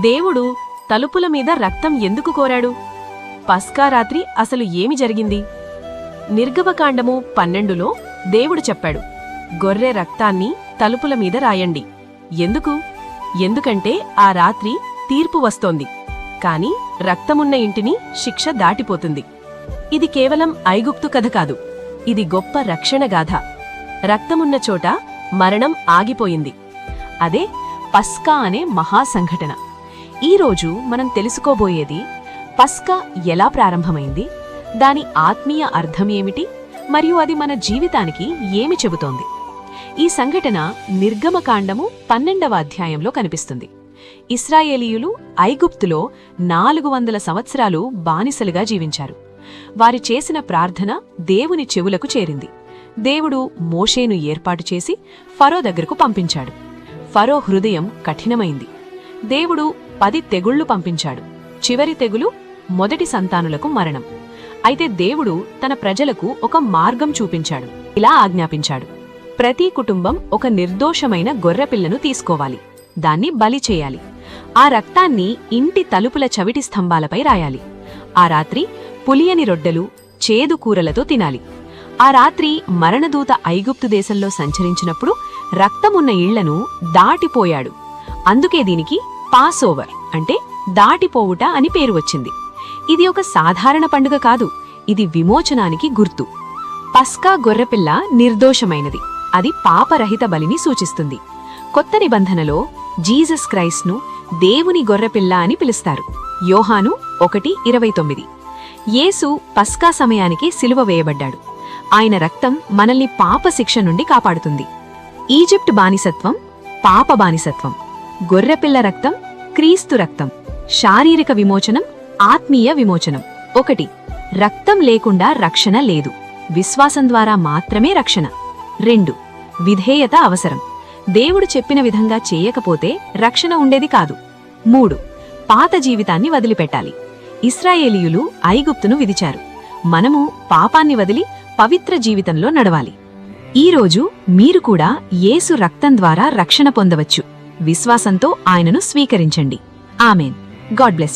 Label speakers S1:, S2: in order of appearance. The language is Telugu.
S1: దేవుడు తలుపుల మీద రక్తం ఎందుకు కోరాడు? పస్కా రాత్రి అసలు ఏమి జరిగింది? నిర్గమకాండము 12లో దేవుడు చెప్పాడు, గొర్రె రక్తాన్ని తలుపుల మీద రాయండి. ఎందుకు? ఎందుకంటే ఆ రాత్రి తీర్పు వస్తోంది. కాని రక్తమున్న ఇంటిని శిక్ష దాటిపోతుంది. ఇది కేవలం ఐగుప్తు కథ కాదు, ఇది గొప్ప రక్షణగాథ. రక్తమున్న చోట మరణం ఆగిపోయింది. అదే పస్కా అనే మహాసంఘటన. ఈరోజు మనం తెలుసుకోబోయేది పస్కా ఎలా ప్రారంభమైంది, దాని ఆత్మీయ అర్థం ఏమిటి, మరియు అది మన జీవితానికి ఏమి చెబుతోంది. ఈ సంఘటన నిర్గమకాండము 12వ అధ్యాయంలో కనిపిస్తుంది. ఇశ్రాయేలీయులు ఐగుప్తులో 400 సంవత్సరాలు బానిసలుగా జీవించారు. వారి చేసిన ప్రార్థన దేవుని చెవులకు చేరింది. దేవుడు మోషేను ఏర్పాటు చేసి ఫరో దగ్గరకు పంపించాడు. ఫరో హృదయం కఠినమైంది. దేవుడు 10 తెగుళ్లు పంపించాడు. చివరి తెగులు మొదటి సంతానులకు మరణం. అయితే దేవుడు తన ప్రజలకు ఒక మార్గం చూపించాడు. ఇలా ఆజ్ఞాపించాడు, ప్రతి కుటుంబం ఒక నిర్దోషమైన గొర్రెపిల్లను తీసుకోవాలి, దాన్ని బలి చేయాలి. ఆ రక్తాన్ని ఇంటి తలుపుల చవిటి స్తంభాలపై రాయాలి. ఆ రాత్రి పులియని రొట్టెలు, చేదు కూరలతో తినాలి. ఆ రాత్రి మరణదూత ఐగుప్తు దేశంలో సంచరించినప్పుడు రక్తమున్న ఇళ్లను దాటిపోయాడు. అందుకే దీనికి పాసోవర్ అంటే దాటిపోవుట అని పేరు వచ్చింది. ఇది ఒక సాధారణ పండుగ కాదు, ఇది విమోచనానికి గుర్తు. పస్కా గొర్రెపిల్ల నిర్దోషమైనది, అది పాపరహిత బలిని సూచిస్తుంది. కొత్త నిబంధనలో జీసస్ క్రైస్ట్ను దేవుని గొర్రెపిల్ల అని పిలుస్తారు. యోహాను 1:29. యేసు పస్కా సమయానికి సిలువ వేయబడ్డాడు. ఆయన రక్తం మనల్ని పాపశిక్ష నుండి కాపాడుతుంది. ఈజిప్ట్ బానిసత్వం పాప బానిసత్వం, గొర్రెపిల్ల రక్తం క్రీస్తు రక్తం. శారీరక విమోచనం, ఆత్మీయ విమోచనం. 1. రక్తం లేకుండా రక్షణ లేదు, విశ్వాసం ద్వారా మాత్రమే రక్షణ. 2. విధేయత అవసరం, దేవుడు చెప్పిన విధంగా చేయకపోతే రక్షణ ఉండేది కాదు. 3. పాత జీవితాన్ని వదిలిపెట్టాలి. ఇశ్రాయేలీయులు ఐగుప్తును విడిచారు. మనము పాపాన్ని వదిలి పవిత్ర జీవితంలో నడవాలి. ఈరోజు మీరు కూడా యేసు రక్తం ద్వారా రక్షణ పొందవచ్చు. విశ్వాసంతో ఆయనను స్వీకరించండి. ఆమేన్. God bless you.